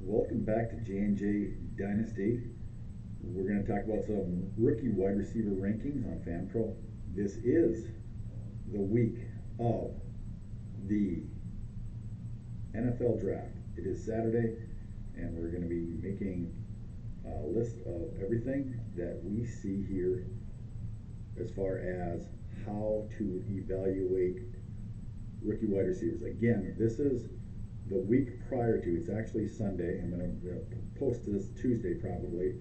Welcome back to J&J Dynasty. We're going to talk about some rookie wide receiver rankings on FanPro. This is the week of the NFL draft. It is Saturday, and we're going to be making a list of everything that we see here as far as how to evaluate rookie wide receivers. Again, this is the week prior to. It's actually Sunday. I'm going to post this Tuesday probably,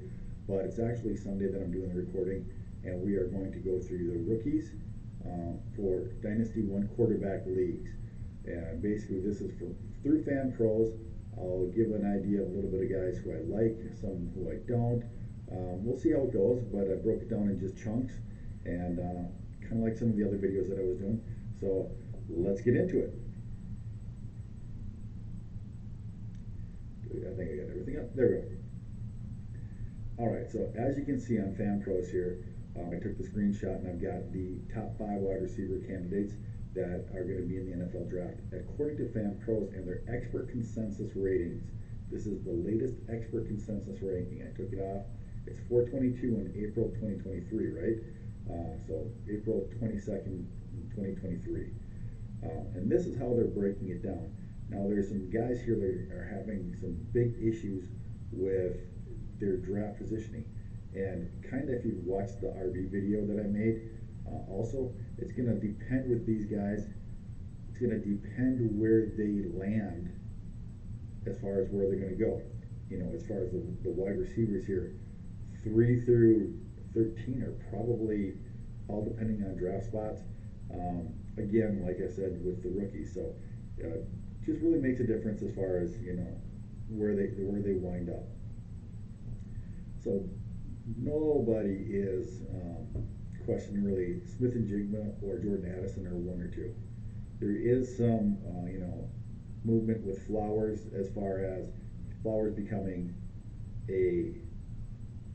but it's actually Sunday that I'm doing the recording, and we are going to go through the rookies for Dynasty one quarterback leagues. And basically this is through FanPros. I'll give an idea of a little bit of guys who I like, some who I don't. We'll see how it goes, but I broke it down in just chunks, and kind of like some of the other videos that I was doing. So let's get into it. I think I got everything up. There we go. Alright, so as you can see on FanPros here, I took the screenshot and I've got the top 5 wide receiver candidates that are going to be in the NFL draft. According to FanPros and their expert consensus ratings, this is the latest expert consensus ranking. I took it off. It's 422 in April 2023, right? So April 22nd, 2023. And this is how they're breaking it down. Now there's some guys here that are having some big issues with their draft positioning, and kind of if you've watched the RB video that I made, also it's going to depend with these guys. It's going to depend where they land as far as where they're going to go. You know, as far as the wide receivers here, 3 through 13 are probably all depending on draft spots. Again, like I said with the rookies, so just really makes a difference as far as, you know, where they wind up. So nobody is questioning really Smith and Jigma or Jordan Addison or 1 or 2. There is some you know, movement with Flowers as far as Flowers becoming a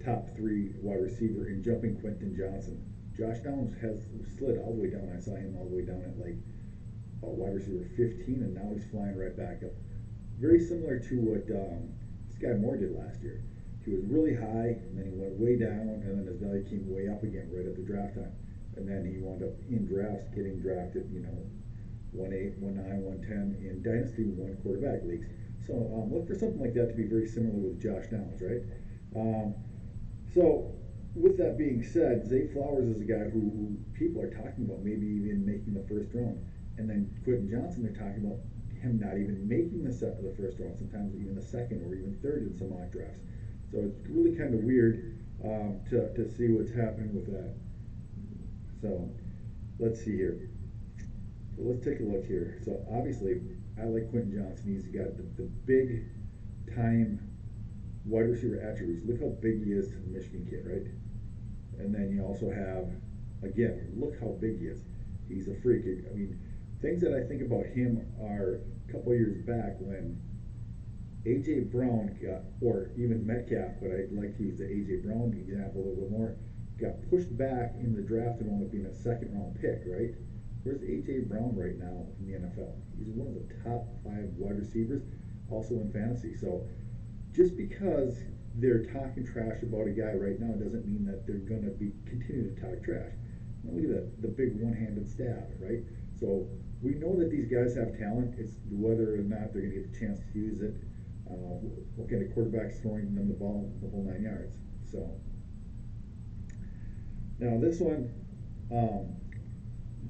top 3 wide receiver and jumping Quentin Johnson. Josh Downs has slid all the way down. I saw him all the way down at like wide receiver 15, and now he's flying right back up. Very similar to what this guy Moore did last year. He was really high, and then he went way down, and then his value came way up again right at the draft time. And then he wound up in drafts getting drafted, you know, 1-8, 1-9, 1-10 in Dynasty one quarterback leagues. So look for something like that to be very similar with Josh Downs, right? So with that being said, Zay Flowers is a guy who people are talking about maybe even making the first round. And then Quentin Johnson, they're talking about him not even making the first round, sometimes even the second or even third in some mock drafts. So it's really kind of weird to see what's happening with that. So let's see here. So let's take a look here. So obviously, I like Quentin Johnson. He's got the big time wide receiver attributes. Look how big he is to the Michigan kid, right? And then you also have, again, look how big he is. He's a freak. I mean, things that I think about him are a couple of years back when A.J. Brown got, or even Metcalf, but I'd like to use the A.J. Brown example a little bit more, got pushed back in the draft and wound up being a second round pick, right? Where's A.J. Brown right now in the NFL? He's one of the top 5 wide receivers, also in fantasy. So just because they're talking trash about a guy right now doesn't mean that they're going to be continue to talk trash. Now look at that, the big one-handed stab, right? So we know that these guys have talent. It's whether or not they're going to get the chance to use it. What kind of quarterback's throwing them the ball the whole 9 yards. So now this one,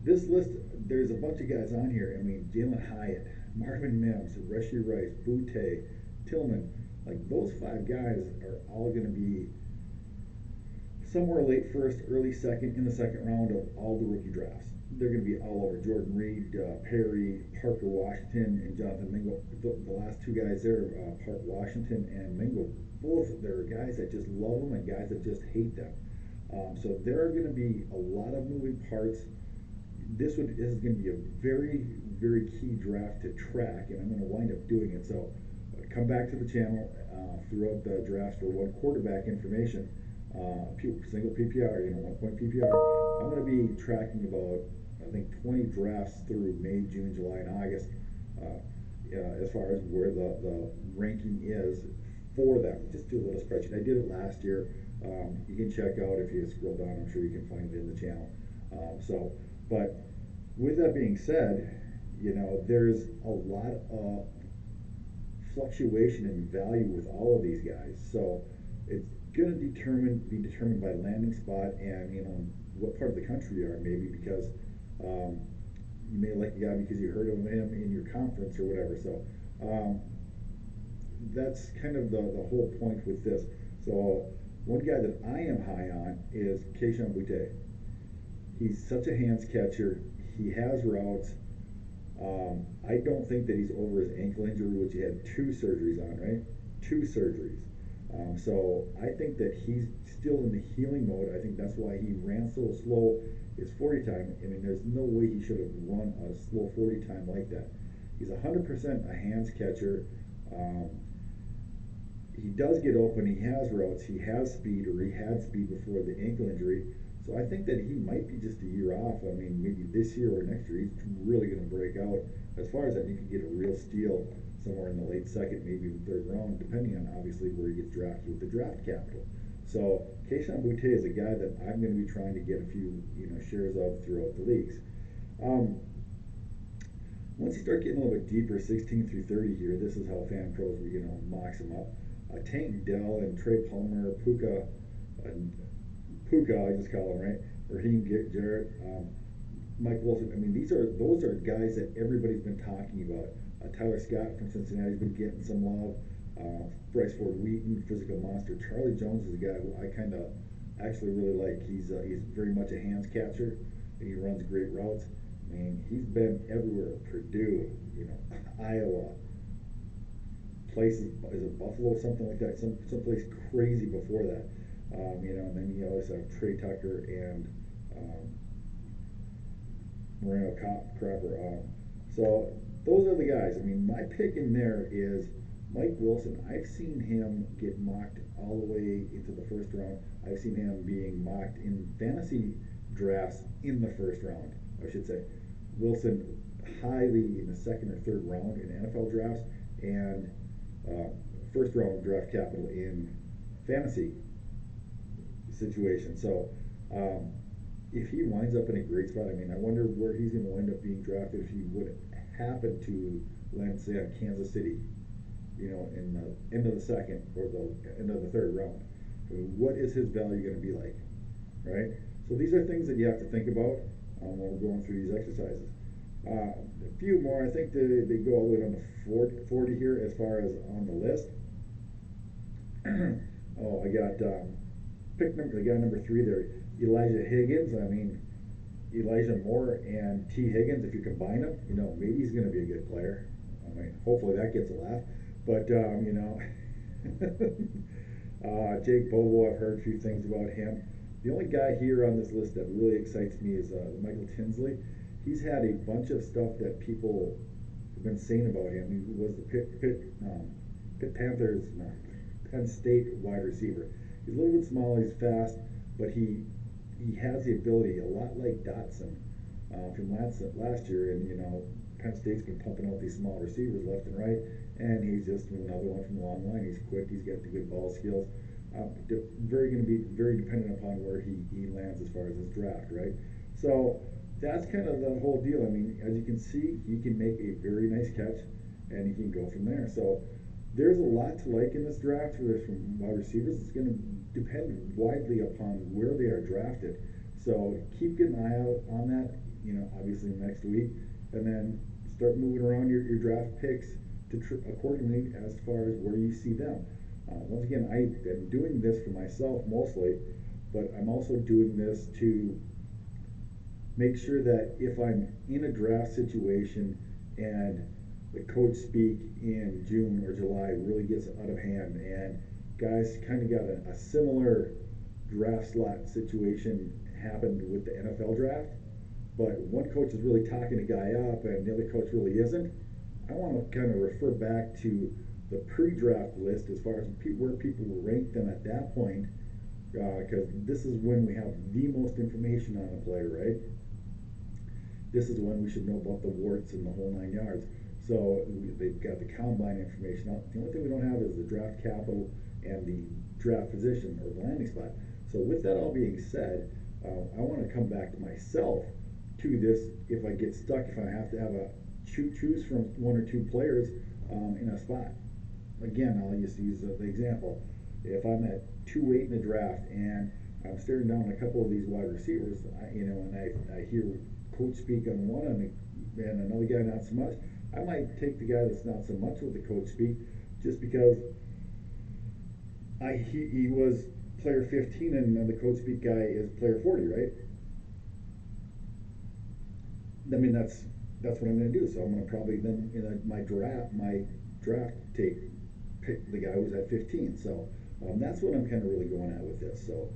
this list, there's a bunch of guys on here. I mean, Jalen Hyatt, Marvin Mims, Rashee Rice, Butte, Tillman. Like those 5 guys are all going to be somewhere late first, early second, in the second round of all the rookie drafts. They're going to be all over. Jordan Reed, Perry, Parker Washington, and Jonathan Mingo. The last 2 guys there, Parker Washington and Mingo, both there are guys that just love them and guys that just hate them. So there are going to be a lot of moving parts. This is going to be a very, very key draft to track, and I'm going to wind up doing it. So come back to the channel throughout the drafts for one quarterback information. Single PPR, you know, 1 point PPR. I'm going to be tracking about, I think, 20 drafts through May, June, July, and August. as far as where the ranking is for them. Just do a little spreadsheet. I did it last year. You can check out if you scroll down. I'm sure you can find it in the channel. But with that being said, there's a lot of fluctuation in value with all of these guys. So it's going to be determined by landing spot and what part of the country you are, maybe because you may like a guy because you heard of him in your conference or whatever. So that's kind of the whole point with this. So one guy that I am high on is Keishawn Butte. He's such a hands catcher. He has routes. I don't think that he's over his ankle injury, which he had 2 surgeries on, right? 2 surgeries. So I think that he's still in the healing mode. I think that's why he ran so slow his 40 time. I mean, there's no way he should have run a slow 40 time like that. He's 100% a hands catcher. He does get open. He has routes. He has speed, or he had speed before the ankle injury. So I think that he might be just a year off. I mean, maybe this year or next year, he's really going to break out. As far as that, you could get a real steal somewhere in the late second, maybe even third round, depending on obviously where he gets drafted with the draft capital. So Keishawn Butte is a guy that I'm going to be trying to get a few shares of throughout the leagues. Once you start getting a little bit deeper, 16 through 30 here, this is how FanPro mocks him up. Tank Dell and Trey Palmer, Puka, I just call him, right? Raheem Jarrett, Mike Wilson. I mean, those are guys that everybody's been talking about. Tyler Scott from Cincinnati's been getting some love. Bryce Ford Wheaton, physical monster. Charlie Jones is a guy who I kind of actually really like. He's very much a hands catcher, and he runs great routes. I mean, he's been everywhere. Purdue, Iowa, places, is it Buffalo, something like that, some place crazy before that. And then you always have Trey Tucker and Moreno Cropper. So those are the guys. I mean, my pick in there is Mike Wilson. I've seen him get mocked all the way into the first round. I've seen him being mocked in fantasy drafts in the first round, I should say. Wilson highly in the second or third round in NFL drafts, and first round draft capital in fantasy situation. So if he winds up in a great spot, I mean, I wonder where he's going to wind up being drafted if he would happen to land, say, on Kansas City, in the end of the second or the end of the third round. I mean, what is his value going to be like, right? So these are things that you have to think about when we're going through these exercises. A few more. I think they go all the way down to 40 here as far as on the list. I got guy number 3 there, Elijah Higgins. I mean, Elijah Moore and T. Higgins, if you combine them, maybe he's going to be a good player. I mean, hopefully that gets a laugh. But, Jake Bobo, I've heard a few things about him. The only guy here on this list that really excites me is Michael Tinsley. He's had a bunch of stuff that people have been saying about him. He was the Penn State wide receiver. He's a little bit small, he's fast, but he has the ability, a lot like Dotson from last year. And Penn State's been pumping out these small receivers left and right, and he's just another one from the long line. He's quick, he's got the good ball skills. Going to be very dependent upon where he lands as far as his draft, right? So that's kind of the whole deal. I mean, as you can see, he can make a very nice catch, and he can go from there. So there's a lot to like in this draft from wide receivers. It's going to depend widely upon where they are drafted. So keep an eye out on that, obviously next week, and then start moving around your draft picks accordingly as far as where you see them. Once again, I've been doing this for myself mostly, but I'm also doing this to make sure that if I'm in a draft situation and the coach speak in June or July really gets out of hand, and guys kind of got a similar draft slot situation happened with the NFL draft, but one coach is really talking a guy up and the other coach really isn't. I want to kind of refer back to the pre-draft list as far as where people will rank them at that point, because this is when we have the most information on a player, right? This is when we should know about the warts and the whole 9 yards. So they've got the combine information out. The only thing we don't have is the draft capital and the draft position or the landing spot. So with that all being said, I want to come back to myself to this. If I get stuck, if I have to have a choose from one or two players in a spot. Again, I'll just use the example. If I'm at 2-8 in the draft and I'm staring down a couple of these wide receivers, and I hear coach speak on one and another guy not so much, I might take the guy that's not so much with the coach speak, just because he was player 15 and the coach speak guy is player 40, right? I mean, that's what I'm going to do. So I'm going to probably then in my draft pick the guy who's at 15. So that's what I'm kind of really going at with this. So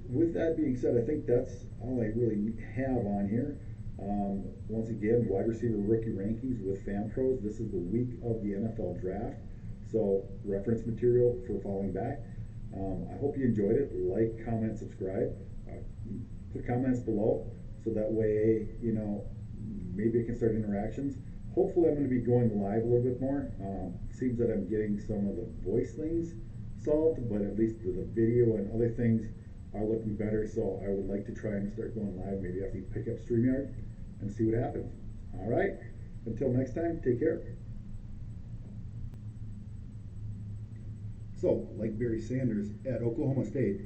with that being said, I think that's all I really have on here. Once again, wide receiver rookie rankings with FanPros. This is the week of the NFL draft. So reference material for falling back. I hope you enjoyed it. Like, comment, subscribe. Put comments below so that way, maybe I can start interactions. Hopefully I'm going to be going live a little bit more. Seems that I'm getting some of the voice things solved, but at least the video and other things are looking better. So I would like to try and start going live. Maybe after you pick up StreamYard and see what happens. All right. Until next time, take care. So, like Barry Sanders at Oklahoma State,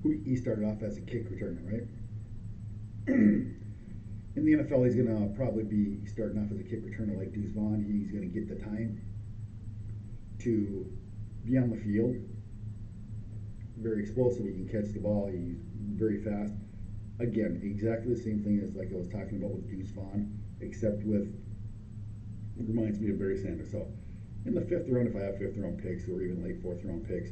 he started off as a kick returner, right? In the NFL, he's going to probably be starting off as a kick returner like Deuce Vaughn. He's going to get the time to be on the field. Very explosive. He can catch the ball. He's very fast. Again, exactly the same thing as like I was talking about with Deuce Vaughn, except with, it reminds me of Barry Sanders. So in the 5th round, if I have 5th round picks or even late 4th round picks,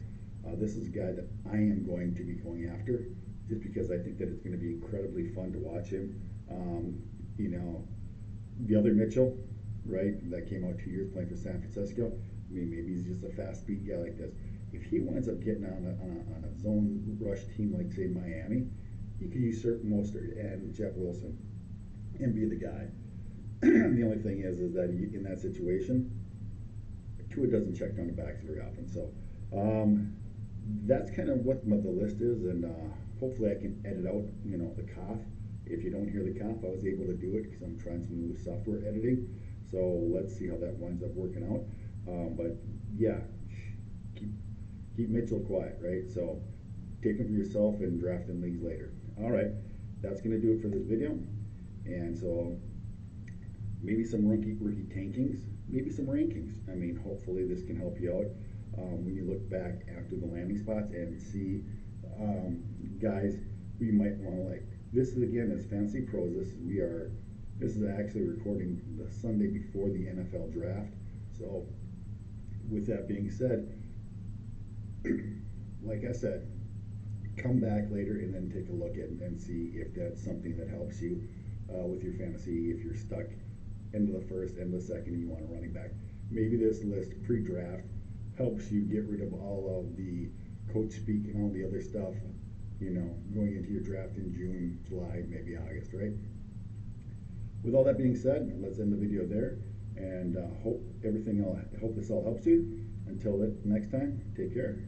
this is a guy that I am going to be going after, just because I think that it's going to be incredibly fun to watch him. The other Mitchell, right, that came out 2 years playing for San Francisco. I mean, maybe he's just a fast speed guy like this. If he winds up getting on a zone rush team like, say, Miami, he could usurp Mostert and Jeff Wilson and be the guy. The only thing is that in that situation, Tua doesn't check down the backs very often. So that's kind of what the list is, and hopefully I can edit out, the cough. If you don't hear the cough, I was able to do it because I'm trying some new software editing. So let's see how that winds up working out. But yeah, keep Mitchell quiet, right? So take him for yourself and draft in leagues later. All right, that's going to do it for this video. And so maybe some rookie tankings, maybe some rankings. I mean, hopefully this can help you out when you look back after the landing spots and see guys who you might want to like. This is, again, is Fantasy Pros. This is actually recording the Sunday before the NFL draft. So with that being said, like I said, come back later and then take a look at and see if that's something that helps you with your fantasy. If you're stuck into the 1st and the 2nd and you want a running back, maybe this list pre-draft helps you get rid of all of the coach speak and all the other stuff, going into your draft in June, July, maybe August, right? With all that being said, let's end the video there, and hope this all helps you. Until next time, take care.